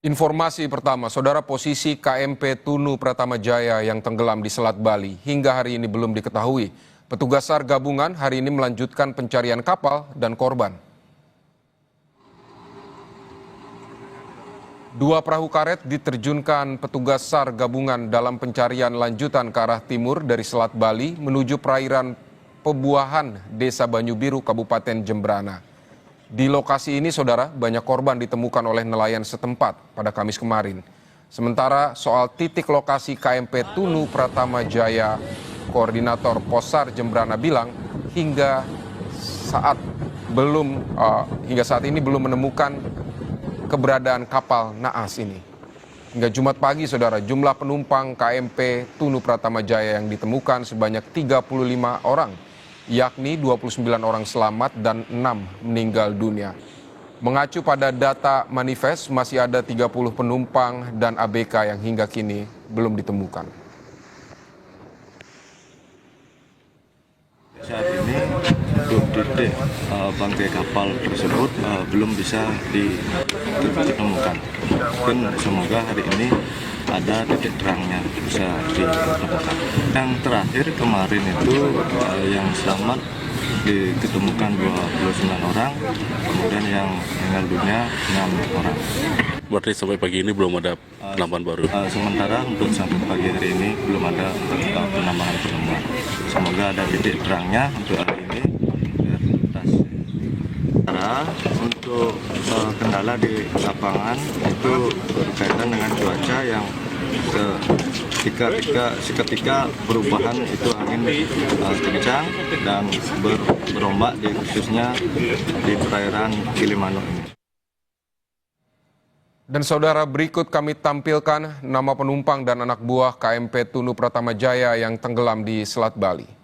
Informasi pertama, saudara, posisi KMP Tunu Pratama Jaya yang tenggelam di Selat Bali hingga hari ini belum diketahui. Petugas SAR gabungan hari ini melanjutkan pencarian kapal dan korban. Dua perahu karet diterjunkan petugas SAR gabungan dalam pencarian lanjutan ke arah timur dari Selat Bali menuju perairan Pebuahan, Desa Banyubiru, Kabupaten Jembrana. Di lokasi ini, saudara, banyak korban ditemukan oleh nelayan setempat pada Kamis kemarin. Sementara soal titik lokasi KMP Tunu Pratama Jaya, Koordinator Possar Jembrana bilang hingga saat ini belum menemukan keberadaan kapal naas ini. Hingga Jumat pagi, saudara, jumlah penumpang KMP Tunu Pratama Jaya yang ditemukan sebanyak 35 orang, yakni 29 orang selamat dan 6 meninggal dunia. Mengacu pada data manifest, masih ada 30 penumpang dan ABK yang hingga kini belum ditemukan. Saat ini untuk titik bangkai kapal tersebut belum bisa ditemukan. Dan semoga hari ini ada titik terangnya bisa ditemukan. Yang terakhir kemarin itu yang selamat ditemukan 29 orang, kemudian yang meninggal dunia 6 orang. Berarti sampai pagi ini belum ada penambahan baru? Sementara untuk sampai pagi hari ini belum ada penambahan. Semoga ada titik terangnya untuk hari ini. Untuk kendala di lapangan itu berkaitan dengan cuaca yang seketika perubahan itu angin kencang dan berombak khususnya di perairan Gilimanuk ini. Dan saudara, berikut kami tampilkan nama penumpang dan anak buah KMP Tunu Pratama Jaya yang tenggelam di Selat Bali.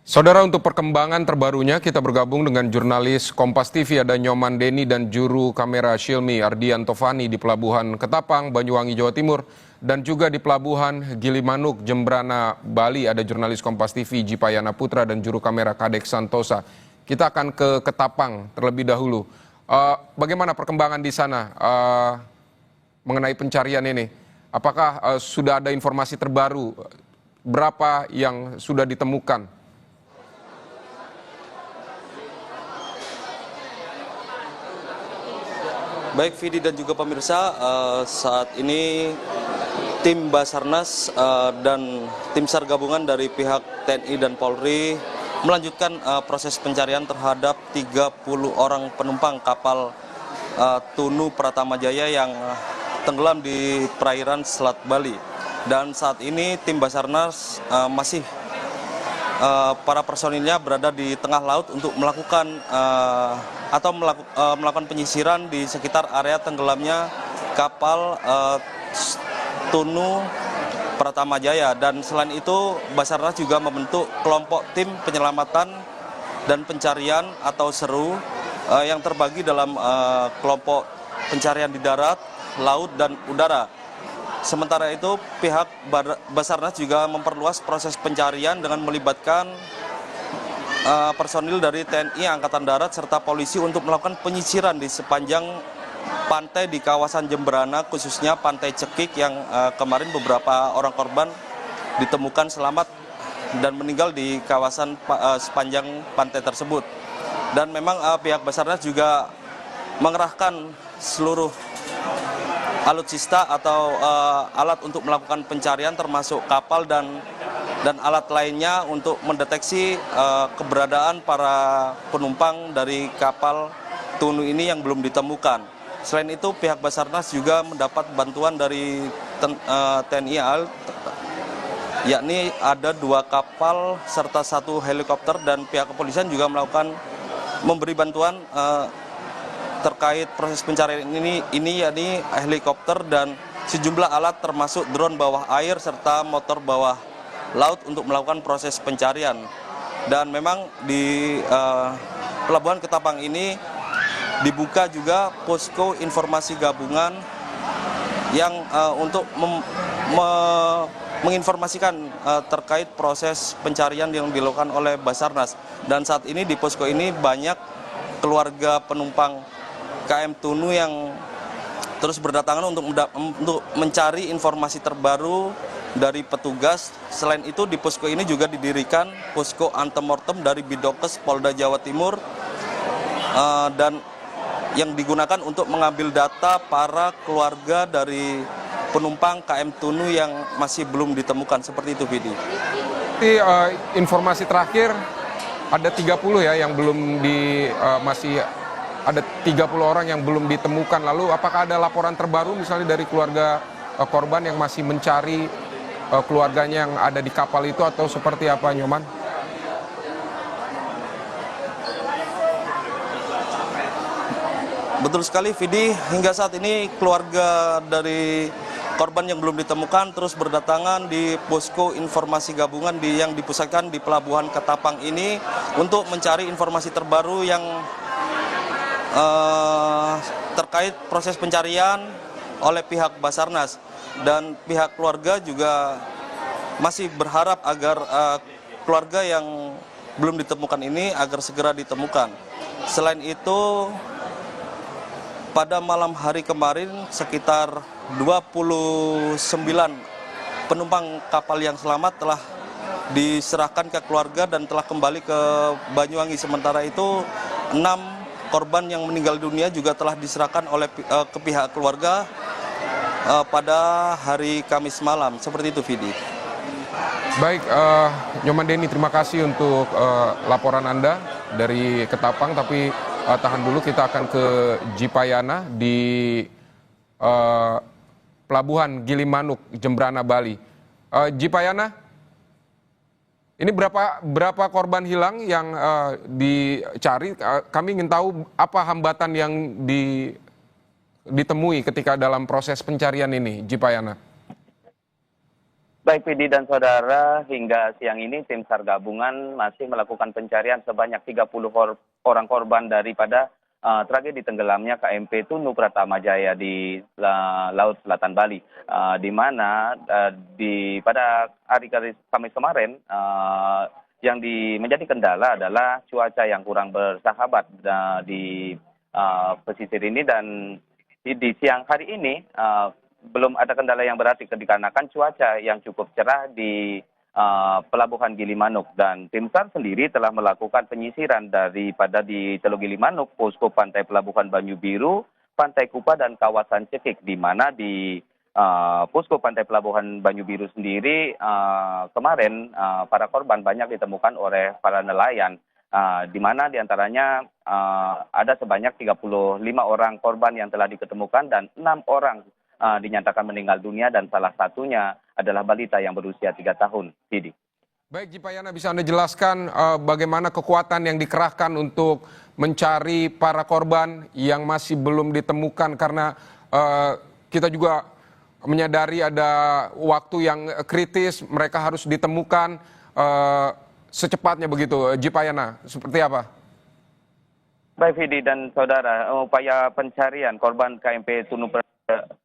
Saudara, untuk perkembangan terbarunya kita bergabung dengan jurnalis Kompas TV, ada Nyoman Deni dan juru kamera Shilmi Ardianto Fani di Pelabuhan Ketapang, Banyuwangi, Jawa Timur, dan juga di Pelabuhan Gilimanuk, Jembrana, Bali ada jurnalis Kompas TV Jipayana Putra dan juru kamera Kadek Santosa. Kita akan ke Ketapang terlebih dahulu. Bagaimana perkembangan di sana mengenai pencarian ini? Apakah sudah ada informasi terbaru? Berapa yang sudah ditemukan? Baik Vidi dan juga pemirsa, saat ini tim Basarnas dan tim SAR gabungan dari pihak TNI dan Polri melanjutkan proses pencarian terhadap 30 orang penumpang kapal Tunu Pratama Jaya yang tenggelam di perairan Selat Bali. Dan saat ini tim Basarnas masih para personilnya berada di tengah laut untuk melakukan melakukan penyisiran di sekitar area tenggelamnya kapal Tunu Pratama Jaya. Dan selain itu Basarnas juga membentuk kelompok tim penyelamatan dan pencarian atau SERU yang terbagi dalam kelompok pencarian di darat, laut, dan udara. Sementara itu pihak Basarnas juga memperluas proses pencarian dengan melibatkan personil dari TNI Angkatan Darat serta polisi untuk melakukan penyisiran di sepanjang pantai di kawasan Jembrana, khususnya Pantai Cekik yang kemarin beberapa orang korban ditemukan selamat dan meninggal di kawasan sepanjang pantai tersebut. Dan memang pihak Basarnas juga mengerahkan seluruh alutsista atau alat untuk melakukan pencarian termasuk kapal dan alat lainnya untuk mendeteksi keberadaan para penumpang dari kapal Tunu ini yang belum ditemukan. Selain itu pihak Basarnas juga mendapat bantuan dari TNI AL, yakni ada 2 kapal serta 1 helikopter, dan pihak kepolisian juga memberi bantuan terkait proses pencarian ini yakni helikopter dan sejumlah alat termasuk drone bawah air serta motor bawah laut untuk melakukan proses pencarian. Dan memang di Pelabuhan Ketapang ini dibuka juga posko informasi gabungan yang untuk menginformasikan terkait proses pencarian yang dilakukan oleh Basarnas. Dan saat ini di posko ini banyak keluarga penumpang KM Tunu yang terus berdatangan untuk mencari informasi terbaru dari petugas. Selain itu di posko ini juga didirikan posko antemortem dari Bidokes Polda Jawa Timur dan yang digunakan untuk mengambil data para keluarga dari penumpang KM Tunu yang masih belum ditemukan. Seperti itu, Vidi. Informasi terakhir ada 30 ya yang belum masih ada 30 orang yang belum ditemukan. Lalu apakah ada laporan terbaru misalnya dari keluarga korban yang masih mencari keluarganya yang ada di kapal itu, atau seperti apa, Nyoman? Betul sekali, Vidi. Hingga saat ini keluarga dari korban yang belum ditemukan terus berdatangan di posko informasi gabungan yang dipusatkan di Pelabuhan Ketapang ini untuk mencari informasi terbaru yang terkait proses pencarian oleh pihak Basarnas. Dan pihak keluarga juga masih berharap agar keluarga yang belum ditemukan ini agar segera ditemukan. Selain itu, pada malam hari kemarin sekitar 29 penumpang kapal yang selamat telah diserahkan ke keluarga dan telah kembali ke Banyuwangi. Sementara itu 6 korban yang meninggal dunia juga telah diserahkan ke pihak keluarga pada hari Kamis malam. Seperti itu, Vidi. Baik, Nyoman Deni, terima kasih untuk laporan Anda dari Ketapang. Tapi tahan dulu, kita akan ke Jipayana di Pelabuhan Gilimanuk, Jembrana, Bali. Jipayana, ini berapa korban hilang yang dicari? Kami ingin tahu apa hambatan yang ditemui ketika dalam proses pencarian ini, Jipayana. Baik Vidi dan saudara, hingga siang ini tim SAR gabungan masih melakukan pencarian sebanyak 30 orang korban daripada tragedi tenggelamnya KMP Tunu Pratama Jaya di Laut Selatan Bali, di mana pada hari Kamis kemarin yang menjadi kendala adalah cuaca yang kurang bersahabat di pesisir ini, dan di siang hari ini belum ada kendala yang berarti dikarenakan cuaca yang cukup cerah di Pelabuhan Gilimanuk, dan tim SAR sendiri telah melakukan penyisiran daripada di Teluk Gilimanuk, posko pantai Pelabuhan Banyu Biru, Pantai Kupa dan kawasan Cekik, di mana di posko pantai Pelabuhan Banyu Biru sendiri kemarin para korban banyak ditemukan oleh para nelayan, di mana diantaranya ada sebanyak 35 orang korban yang telah diketemukan dan 6 orang dinyatakan meninggal dunia, dan salah satunya adalah balita yang berusia 3 tahun. Didi. Baik, Jipayana, bisa Anda jelaskan bagaimana kekuatan yang dikerahkan untuk mencari para korban yang masih belum ditemukan, karena kita juga menyadari ada waktu yang kritis, mereka harus ditemukan secepatnya begitu. Jipayana, seperti apa? Baik Vidi dan saudara, upaya pencarian korban KMP Tunu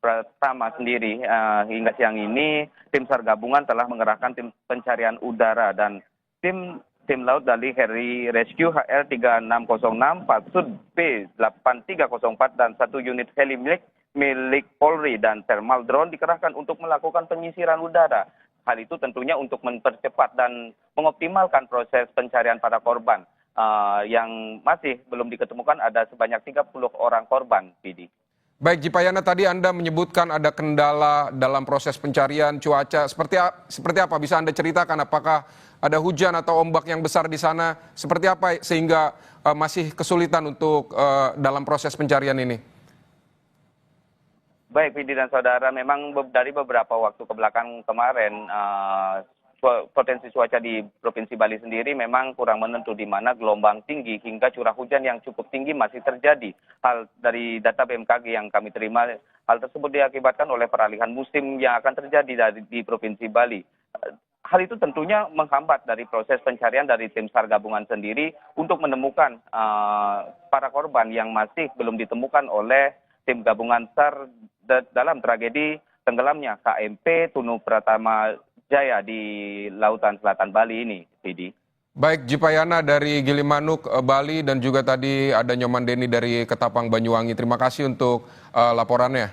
Pratama sendiri hingga siang ini tim SAR gabungan telah mengerahkan tim pencarian udara dan tim laut dari Heli Rescue HR 3606, Patsud B8304 dan 1 unit heli milik Polri dan thermal drone dikerahkan untuk melakukan penyisiran udara. Hal itu tentunya untuk mempercepat dan mengoptimalkan proses pencarian para korban yang masih belum diketemukan. Ada sebanyak 30 orang korban, Vidi. Baik, Jipayana, tadi Anda menyebutkan ada kendala dalam proses pencarian cuaca. Seperti apa? Bisa Anda ceritakan, apakah ada hujan atau ombak yang besar di sana? Seperti apa sehingga masih kesulitan untuk dalam proses pencarian ini? Baik, Vidi dan saudara, memang dari beberapa waktu kebelakang kemarin potensi cuaca di Provinsi Bali sendiri memang kurang menentu, di mana gelombang tinggi hingga curah hujan yang cukup tinggi masih terjadi. Hal dari data BMKG yang kami terima, hal tersebut diakibatkan oleh peralihan musim yang akan terjadi di Provinsi Bali. Hal itu tentunya menghambat dari proses pencarian dari tim SAR gabungan sendiri untuk menemukan para korban yang masih belum ditemukan oleh tim gabungan SAR dalam tragedi tenggelamnya KMP Tunu Pratama Jaya di Lautan Selatan Bali ini, Vidi. Baik, Jipayana dari Gilimanuk, Bali, dan juga tadi ada Nyoman Deni dari Ketapang, Banyuwangi. Terima kasih untuk laporannya.